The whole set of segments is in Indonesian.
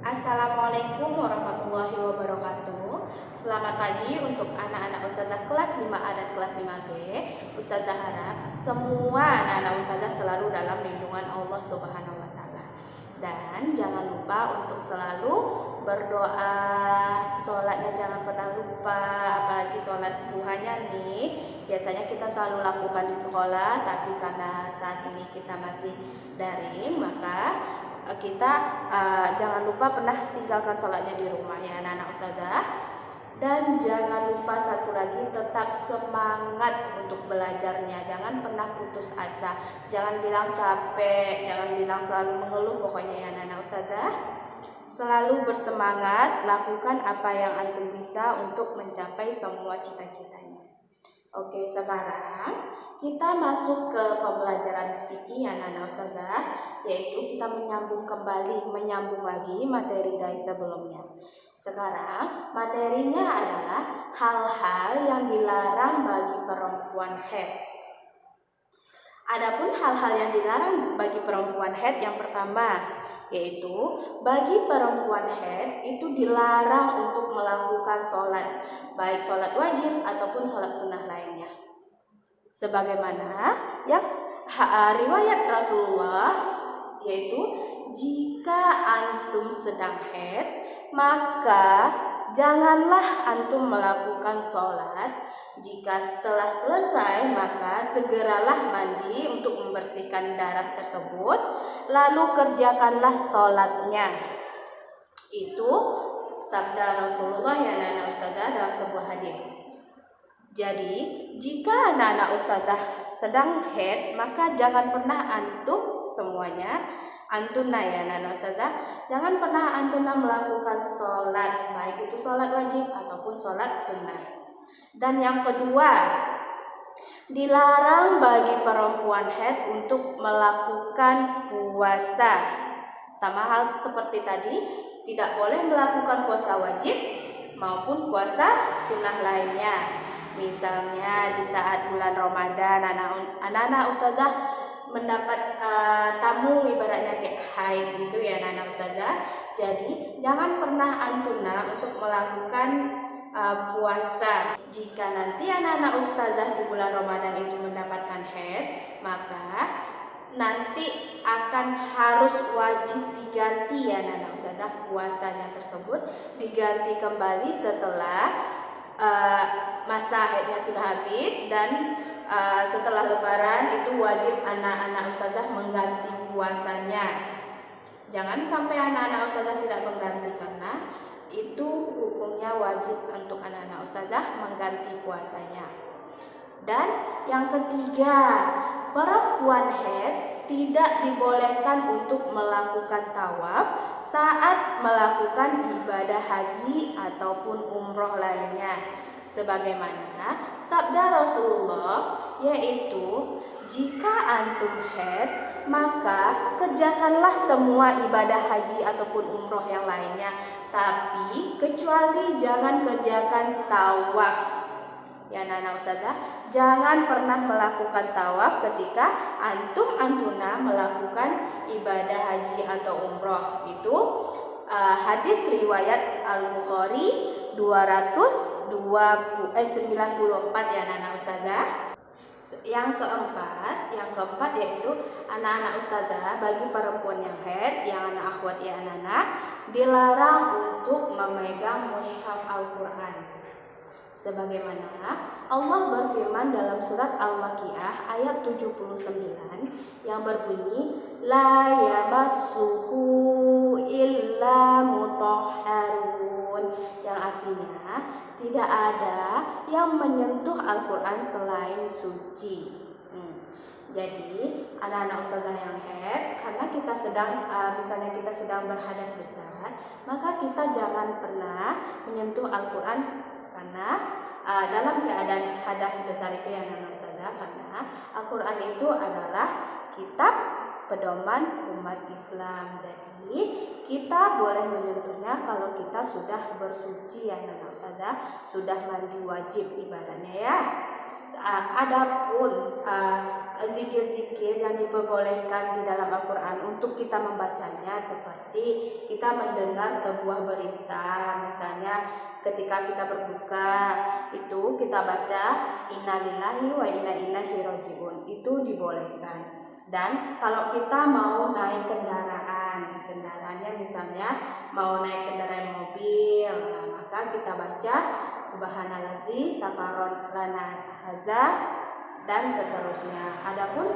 Assalamualaikum warahmatullahi wabarakatuh. Selamat pagi untuk anak-anak Ustazah kelas 5A dan kelas 5B. Ustazah harap semua anak-anak Ustazah selalu dalam lindungan Allah Subhanahu wa taala. Dan jangan lupa untuk selalu berdoa, sholatnya jangan pernah lupa, apalagi sholat duhanya nih. Biasanya kita selalu lakukan di sekolah, tapi karena saat ini kita masih daring, maka kita jangan lupa pernah tinggalkan sholatnya di rumah ya anak-anak Ustazah. Dan jangan lupa satu lagi, tetap semangat untuk belajarnya. Jangan pernah putus asa, jangan bilang capek, jangan bilang selalu mengeluh, pokoknya ya anak-anak Ustazah. Selalu bersemangat, lakukan apa yang antum bisa untuk mencapai semua cita-citanya. Oke, sekarang kita masuk ke pembelajaran fikih anak-anak Ustazah, yaitu kita menyambung lagi materi dari sebelumnya. Sekarang materinya adalah hal-hal yang dilarang bagi perempuan haid. Adapun hal-hal yang dilarang bagi perempuan haid yang pertama, yaitu bagi perempuan haid itu dilarang untuk melakukan sholat, baik sholat wajib ataupun sholat sunnah lainnya. Sebagaimana yang riwayat Rasulullah, yaitu jika antum sedang haid, maka janganlah antum melakukan sholat. Jika setelah selesai, maka segeralah mandi untuk membersihkan darah tersebut, lalu kerjakanlah sholatnya. Itu sabda Rasulullah ya anak-anak Ustazah dalam sebuah hadis. Jadi jika anak-anak Ustazah sedang haid, maka jangan pernah antum semuanya, antuna ya anak-anak Ustazah, jangan pernah antuna melakukan sholat, baik itu sholat wajib ataupun sholat sunnah. Dan yang kedua, dilarang bagi perempuan haid untuk melakukan puasa. Sama hal seperti tadi, tidak boleh melakukan puasa wajib maupun puasa sunnah lainnya. Misalnya di saat bulan Ramadan, anak-anak Ustazah mendapat tamu ibaratnya kayak haid gitu ya anak-anak Ustazah. Jadi jangan pernah antuna untuk melakukan puasa. Jika nanti anak-anak Ustazah di bulan Ramadan itu mendapatkan haid, maka nanti akan harus wajib diganti ya anak-anak Ustazah, puasanya tersebut diganti kembali setelah masa haidnya sudah habis. Dan setelah lebaran itu wajib anak-anak Ustazah mengganti puasanya. Jangan sampai anak-anak Ustazah tidak mengganti, karena itu hukumnya wajib untuk anak-anak Ustazah mengganti puasanya. Dan yang ketiga, perempuan haid tidak dibolehkan untuk melakukan tawaf saat melakukan ibadah haji ataupun umroh lainnya. Sebagaimana sabda Rasulullah, yaitu jika antum haid, maka kerjakanlah semua ibadah haji ataupun umroh yang lainnya, tapi kecuali jangan kerjakan tawaf. Ya anak-anak Ustazah, jangan pernah melakukan tawaf ketika antuna melakukan ibadah haji atau umroh. Itu hadis riwayat Al-Bukhari 294 ya anak-anak Ustazah. Yang keempat yaitu anak-anak Ustazah, bagi perempuan yang haid, yang anak akhwat ya anak-anak, dilarang untuk memegang mushaf Al-Quran. Sebagaimana Allah berfirman dalam surat Al-Waqiah ayat 79 yang berbunyi, la yamassuhu illa mutahharun, yang artinya tidak ada yang menyentuh Al-Quran selain suci. Jadi anak-anak Ustazah yang haid, karena kita sedang misalnya kita sedang berhadas besar, maka kita jangan pernah menyentuh Al-Quran karena dalam keadaan hadas besar itu ya anak-anak Ustazah, karena Al-Quran itu adalah kitab pedoman umat Islam. Jadi kita boleh menyentuhnya kalau kita sudah bersuci ya anak-anak Ustazah, sudah mandi wajib ibaratnya ya. Adapun zikir-zikir yang diperbolehkan di dalam Al-Quran untuk kita membacanya, seperti kita mendengar sebuah berita, misalnya ketika kita berbuka itu kita baca innalillahi wa inna ilaihi rajiun, itu dibolehkan. Dan kalau kita mau naik kendaraannya misalnya mau naik kendaraan mobil, maka kita baca subhanallazi sakaron lana haza dan seterusnya. Adapun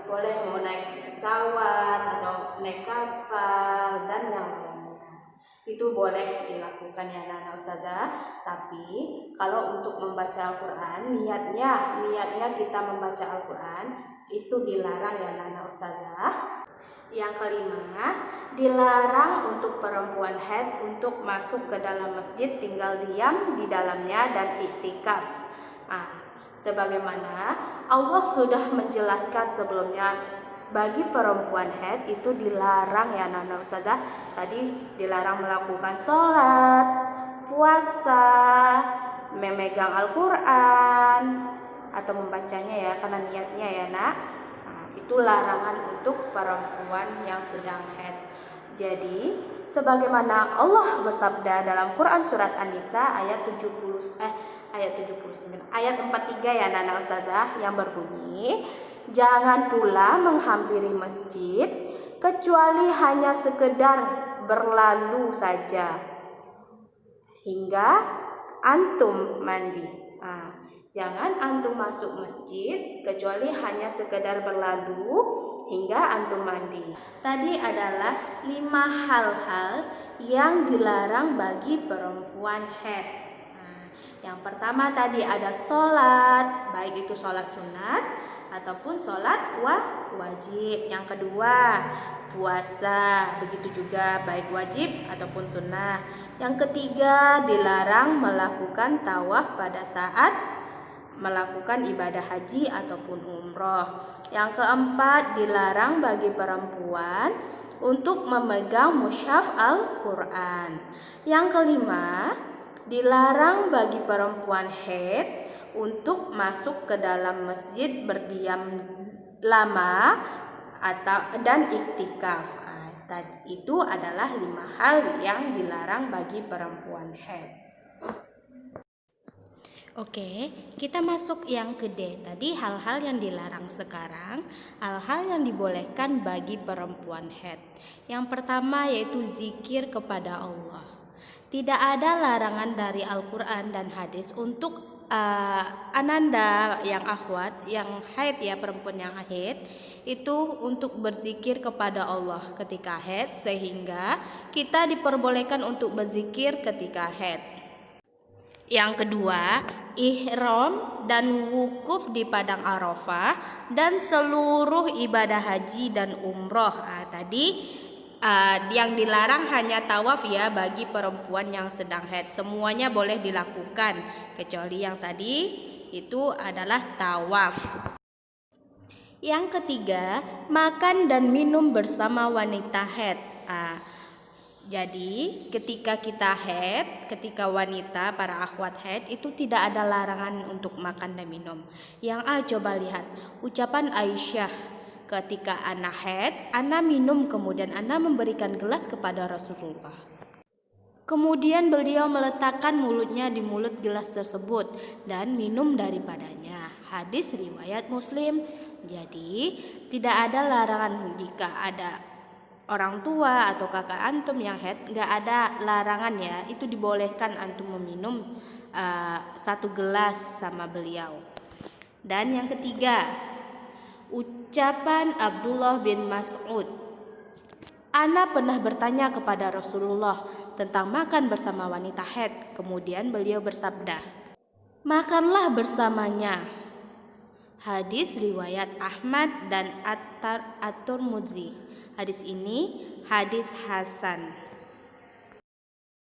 boleh mau naik pesawat atau naik kapal dan yang lainnya, itu boleh dilakukan ya Nana Ustazah. Tapi kalau untuk membaca Al-Quran, niatnya kita membaca Al-Quran itu dilarang ya Nana Ustazah. Yang kelima, dilarang untuk perempuan haid untuk masuk ke dalam masjid, tinggal diam di dalamnya dan iktikaf. Sebagaimana Allah sudah menjelaskan sebelumnya, bagi perempuan haid itu dilarang ya Nana Ustazah. Tadi dilarang melakukan sholat, puasa, memegang Al-Quran atau membacanya ya, karena niatnya ya nak. Itu larangan untuk perempuan yang sedang haid. Jadi sebagaimana Allah bersabda dalam Quran surat An-Nisa ayat 79 ayat 43 ya Nana Ustazah, yang berbunyi, jangan pula menghampiri masjid kecuali hanya sekedar berlalu saja hingga antum mandi. Jangan antum masuk masjid kecuali hanya sekedar berlalu hingga antum mandi. Tadi adalah 5 hal-hal yang dilarang bagi perempuan haid. Yang pertama tadi ada sholat, baik itu sholat sunat ataupun sholat wajib. Yang kedua puasa, begitu juga baik wajib ataupun sunnah. Yang ketiga dilarang melakukan tawaf pada saat melakukan ibadah haji ataupun umroh. Yang keempat dilarang bagi perempuan untuk memegang mushaf Al-Quran. Yang kelima dilarang bagi perempuan haid untuk masuk ke dalam masjid berdiam lama dan iktikaf. Itu adalah 5 hal yang dilarang bagi perempuan haid. Oke, kita masuk yang ke D. Tadi hal-hal yang dilarang, sekarang hal-hal yang dibolehkan bagi perempuan haid. Yang pertama yaitu zikir kepada Allah. Tidak ada larangan dari Al-Quran dan hadis untuk ananda yang akhwat, yang haid ya, perempuan yang haid itu untuk berzikir kepada Allah ketika haid, sehingga kita diperbolehkan untuk berzikir ketika haid. Yang kedua, ihram dan wukuf di padang Arafah dan seluruh ibadah haji dan umroh. Tadi yang dilarang hanya tawaf ya bagi perempuan yang sedang haid. Semuanya boleh dilakukan kecuali yang tadi itu adalah tawaf. Yang ketiga, makan dan minum bersama wanita haid. Jadi ketika kita haid, ketika wanita para akhwat haid itu tidak ada larangan untuk makan dan minum. Yang coba lihat ucapan Aisyah ketika ana haid, ana minum, kemudian ana memberikan gelas kepada Rasulullah. Kemudian beliau meletakkan mulutnya di mulut gelas tersebut dan minum daripadanya. Hadis riwayat Muslim. Jadi tidak ada larangan jika ada orang tua atau kakak antum yang haid, nggak ada larangan ya, itu dibolehkan antum meminum 1 gelas sama beliau. Dan yang ketiga, ucapan Abdullah bin Mas'ud, ana pernah bertanya kepada Rasulullah tentang makan bersama wanita haid, kemudian beliau bersabda, makanlah bersamanya. Hadis riwayat Ahmad dan At-Tirmidzi. Hadis ini hadis hasan.